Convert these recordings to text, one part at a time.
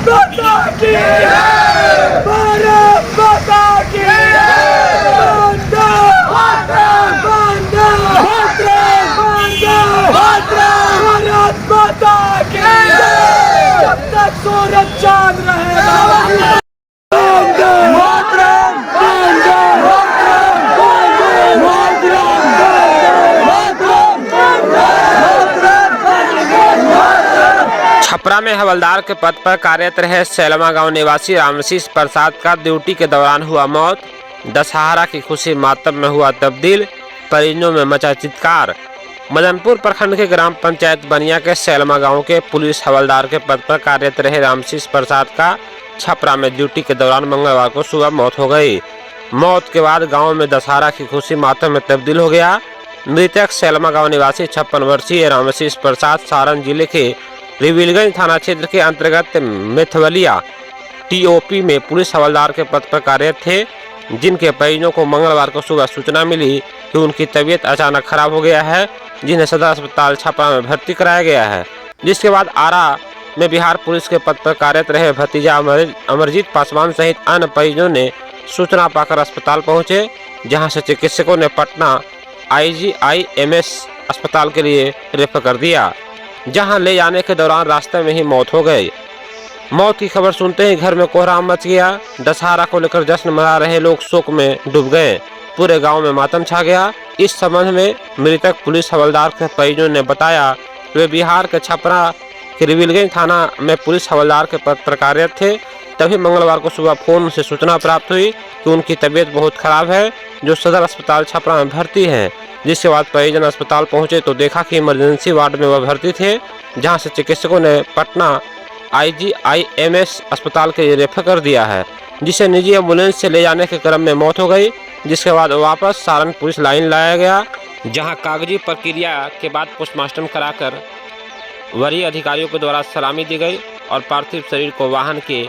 माता की भारत माता की वंदे मातरम वंदे मातरम वंदे मातरम भारत माता की जब तक सूरज चांद रहेगा वंदे मातरम वंदे मातरम वंदे मातरम। छपरा में हवलदार के पद पर कार्यरत रहे सैलमा गांव निवासी रामशीष प्रसाद का ड्यूटी के दौरान हुआ मौत। दशहरा की खुशी मातम में हुआ तब्दील, परिजनों में मचा चित्कार। मदनपुर प्रखंड के ग्राम पंचायत बनिया के सैलमा गांव के पुलिस हवलदार के पद पर कार्यरत रहे रामशीष प्रसाद का छपरा में ड्यूटी के दौरान मंगलवार को सुबह मौत हो गई। मौत के बाद गांव में दशहरा की खुशी मातम में तब्दील हो गया। मृतक सैलमा गांव निवासी 56 वर्षीय रामशीष प्रसाद सारण जिले के रिविलगंज थाना क्षेत्र के अंतर्गत मेथवलिया टीओपी में पुलिस हवलदार के पद पर कार्यरत थे, जिनके परिजनों को मंगलवार को सुबह सूचना मिली कि उनकी तबीयत अचानक खराब हो गया है, जिन्हें सदर अस्पताल छपरा में भर्ती कराया गया है। जिसके बाद आरा में बिहार पुलिस के पद पर कार्यरत रहे भतीजा अमरजीत पासवान सहित अन्य परिजनों ने सूचना पाकर अस्पताल पहुंचे, जहां से चिकित्सकों ने पटना IGIMS अस्पताल के लिए रेफर कर दिया, जहां ले जाने के दौरान रास्ते में ही मौत हो गई। मौत की खबर सुनते ही घर में कोहराम मच गया। दशहरा को लेकर जश्न मना रहे लोग शोक में डूब गए। पूरे गांव में मातम छा गया। इस संबंध में मृतक पुलिस हवलदार के परिजनों ने बताया कि वे बिहार के छपरा के रिविलगंज थाना में पुलिस हवलदार के पद पर कार्यरत थे। तभी मंगलवार को सुबह फोन से सूचना प्राप्त हुई कि उनकी तबीयत बहुत खराब है, जो सदर अस्पताल छपरा में भर्ती है। जिसके बाद परिजन अस्पताल पहुंचे तो देखा कि इमरजेंसी वार्ड में वह भर्ती थे, जहां से चिकित्सकों ने पटना IGIMS अस्पताल के लिए रेफर कर दिया है, जिसे निजी एम्बुलेंस से ले जाने के क्रम में मौत हो गई। जिसके बाद वापस सारण पुलिस लाइन लाया गया, जहां कागजी प्रक्रिया के बाद पोस्टमार्टम कराकर वरीय अधिकारियों के द्वारा सलामी दी गई और पार्थिव शरीर को वाहन के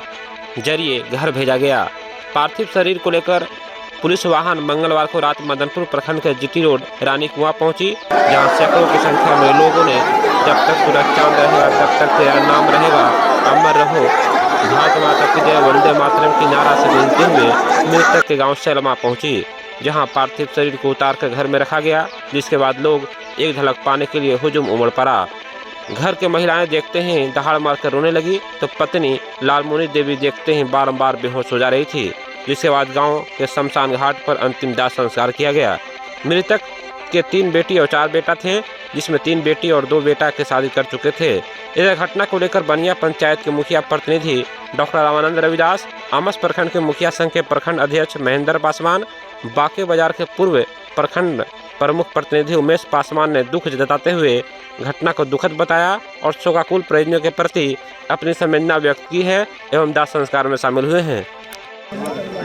जरिए घर भेजा गया। पार्थिव शरीर को लेकर पुलिस वाहन मंगलवार को रात मदनपुर प्रखंड के GT रोड रानी कुआं पहुंची, जहां सैकड़ों की संख्या में लोगों ने जब तक सूरज चांद रहेगा तब तक तेरा नाम रहेगा, अमर रहो, भारत माता की जय, वंदे मातरम की नारा से गूंजते हुए मृतक के गांव सैलमा पहुंची, जहां पार्थिव शरीर को उतार कर घर में रखा गया। जिसके बाद लोग एक झलक पाने के लिए हुजूम उमड़ पड़ा। घर के महिलाएं देखते ही दहाड़ मारकर रोने लगी, तो पत्नी लालमुनी देवी देखते ही बारंबार बेहोश हो जा रही थी। जिसके बाद गांव के शमशान घाट पर अंतिम दाह संस्कार किया गया। मृतक के 3 बेटी और 4 बेटा थे, जिसमें 3 बेटी और 2 बेटा की शादी कर चुके थे। इस घटना को लेकर बनिया पंचायत के मुखिया प्रतिनिधि डॉक्टर रामानंद रविदास, आमस प्रखंड के मुखिया संघ के प्रखंड अध्यक्ष महेंद्र पासवान, बाके बाजार के पूर्व प्रखंड प्रमुख प्रतिनिधि उमेश पासवान ने दुख जताते हुए घटना को दुखद बताया और शोकाकुल परिजनों के प्रति अपनी संवेदना व्यक्त की है एवं दाह संस्कार में शामिल हुए हैं।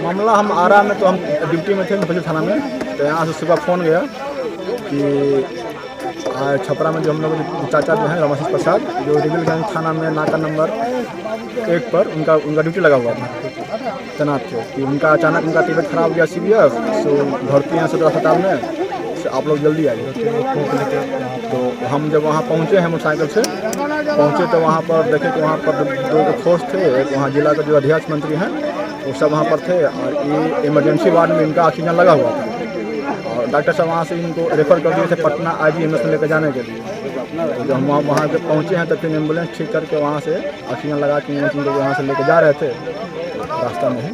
मामला हम आरा में, तो हम ड्यूटी में थे पुलिस थाना में, तो यहाँ से सुबह फ़ोन गया कि छपरा में जो हम लोग चाचा जो हैं रामशीष प्रसाद, जो रिविलगंज थाना में नाका नंबर 1 पर उनका ड्यूटी लगा हुआ था, तैनात थे, कि उनका अचानक उनका तबीयत खराब हो गया सीरियस, तो भर्ती हैं सदर अस्पताल में, आप लोग जल्दी आइए। तो हम जब वहाँ पहुँचे हैं मोटरसाइकिल से पहुँचे, तो वहाँ पर देखे कि वहाँ पर 2 फोर्स थे। एक वहाँ जिला के जो अध्यक्ष मंत्री हैं वो सब वहाँ पर थे, और ये इमरजेंसी वार्ड में इनका ऑक्सीजन लगा हुआ था, और डॉक्टर साहब वहाँ से इनको रेफर कर दिए थे पटना IGIMS में लेकर जाने के लिए। तो जब हम वहाँ जब पहुँचे हैं तो फिर एम्बुलेंस ठीक करके वहाँ से ऑक्सीजन लगा के इनको वहाँ से लेकर जा रहे थे, रास्ता में ही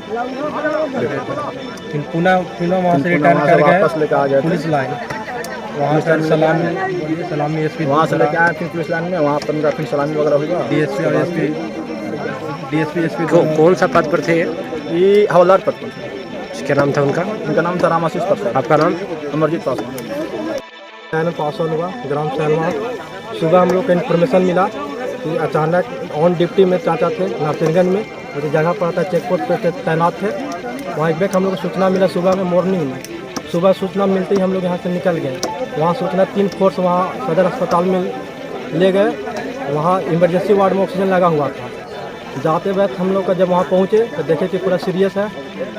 पुनः वहाँ से रिटर्न कर गए, वापस लेकर आ गए पुलिस लाइन, वहाँ से सलामी SP वहाँ से लेके आए फिर पुलिस लाइन में, वहाँ पर उनका फिर सलामी वगैरह हुआ। DSP SP कौन सा पद पर थे? ये हवलदार पद पर थे। क्या नाम था उनका? उनका नाम था रामशीष प्रसाद। आपका नाम? अमरजीत पासवान। पास हुआ ग्राम सैलमा। सुबह हम लोग को इन्फॉर्मेशन मिला कि अचानक ऑन ड्यूटी में चाचा थे नरसिंहगंज में, जो जगह पर था चेक पोस्ट पे तैनात थे। वहाँ एक हम लोग को सूचना मिला सुबह में, मॉर्निंग में। सुबह सूचना मिलते ही हम लोग यहाँ से निकल गए। वहाँ सूचना 3 फोर्स वहाँ सदर अस्पताल में ले गए। वहाँ इमरजेंसी वार्ड में ऑक्सीजन लगा हुआ था। जाते वक्त हम लोग का जब वहाँ पहुँचे तो देखे कि पूरा सीरियस है,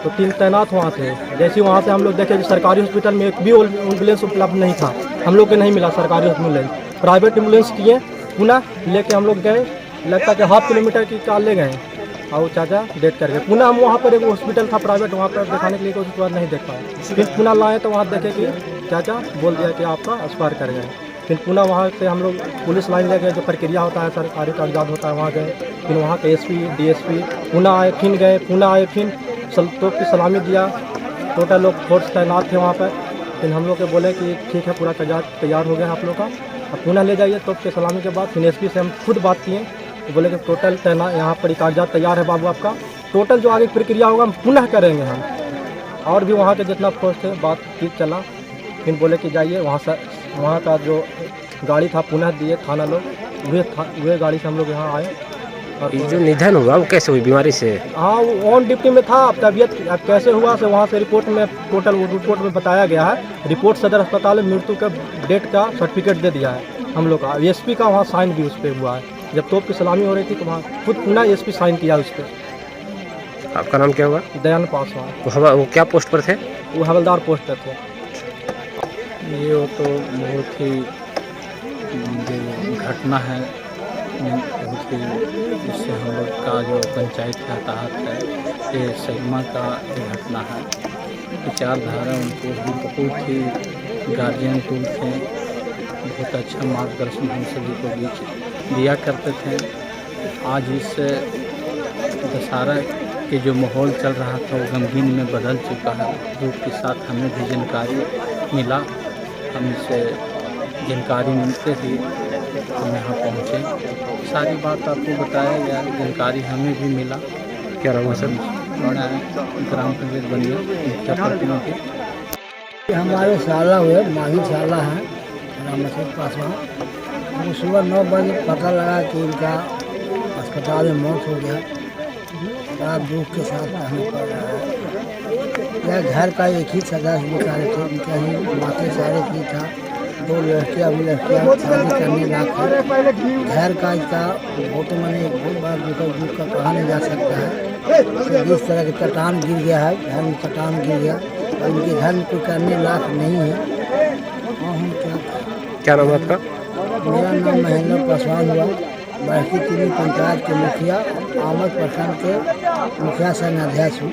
तो 3 तैनात वहाँ थे। जैसे वहाँ से हम लोग देखे कि सरकारी हॉस्पिटल में एक भी एम्बुलेंस उपलब्ध नहीं था, हम लोग के नहीं मिला सरकारी एम्बुलेंस। प्राइवेट एम्बुलेंस किए, पुनः लेके हम लोग गए, लगता कि ½ किलोमीटर की कार ले गए। और वो चाचा डेट कर गए। पुनः हम वहाँ पर एक हॉस्पिटल था प्राइवेट, वहाँ पर दिखाने के लिए उसके बाद नहीं देख पाए। फिर पुनः लाए तो वहाँ देखे कि चाचा बोल दिया कि आपका एक्सपायर कर गए। फिर पुनः वहाँ से हम लोग पुलिस लाइन ले गए, जो प्रक्रिया होता है सरकारी कागजात होता है वहाँ गए। फिर वहाँ के एसपी डीएसपी पुनः आए, फिर गए, पुनः आए, फिर तोप की सलामी दिया। टोटल लोग फोर्स तैनात थे वहाँ पर। फिर हम लोग के बोले कि ठीक है पूरा कागजात तैयार हो गया आप लोग का, अब पुनः ले जाइए। तोप के सलामी के बाद फिर एसपी से हम खुद बात किए, तो बोले कि टोटल तैनात यहाँ पर कागजात तैयार है बाबू आपका, टोटल जो आगे प्रक्रिया होगा हम पुनः करेंगे हम। और भी वहाँ के जितना फोर्स थे बातचीत चला। फिर बोले कि जाइए वहाँ से, वहाँ का जो गाड़ी था पुनः दिए थाना लोग, वह गाड़ी से हम लोग यहाँ आए। और ये जो निधन हुआ वो कैसे हुई, बीमारी से? हाँ, वो ऑन ड्यूटी में था। अब तबीयत अब कैसे हुआ से वहाँ से रिपोर्ट में टोटल रिपोर्ट में बताया गया है। रिपोर्ट सदर अस्पताल में मृत्यु का डेट का सर्टिफिकेट दे दिया है हम लोग का। एसपी का वहाँ साइन भी उस पर हुआ है। जब तोप की सलामी हो रही थी तो वहाँ खुद पुनः एसपी साइन किया उस पर। आपका नाम क्या हुआ? दयानंद पासवान। वो क्या पोस्ट पर थे? वो हवलदार पोस्ट पर थे। ये तो बहुत ही जो घटना है, बहुत ही इससे हम लोग का जो पंचायत का तहत है, ये सैलमा का ये घटना है। विचारधारा उनको बहुत ही गार्जियन टूल थे, बहुत अच्छा मार्गदर्शन हम सभी को बीच दिया करते थे। आज इस दशहरा के जो माहौल चल रहा था वो गमगीन में बदल चुका है। दुख के साथ हमें भी जानकारी मिला, हमसे जानकारी मिलते ही हम यहाँ पहुँचे। सारी बात आपको बताया गया, जानकारी हमें भी मिला। क्या नाम है सर? ग्राम पंचायत बनिया मुखिया प्रतिनिधि। हमारे साला हुए माही साला हैं रामसिंह पासवान। वो सुबह 9 बजे पता लगा कि इनका अस्पताल में मौत हो गया। बड़ा दुख के साथ हमें पड़ रहा है। यह घर का एक ही सदस्य बेचारे थे, उनका ही माते सारे की था। 2 लड़कियाँ भी लड़कियाँ शादी करने लायक है। घर का इसका बहुत मैंने एक बहुत बार दुख का कहा नहीं जा सकता है। तो इस तरह के चट्टान गिर गया है, घर में चट्टान गिर गया और उनके घर में कोई करने लायक नहीं है। और हम क्या नाम है आपका? मेरा नाम महेंद्र पासवान हुआ। बड़की तीनी पंचायत के मुखिया, आमद प्रखंड के मुखिया संघ अध्यक्ष हूँ।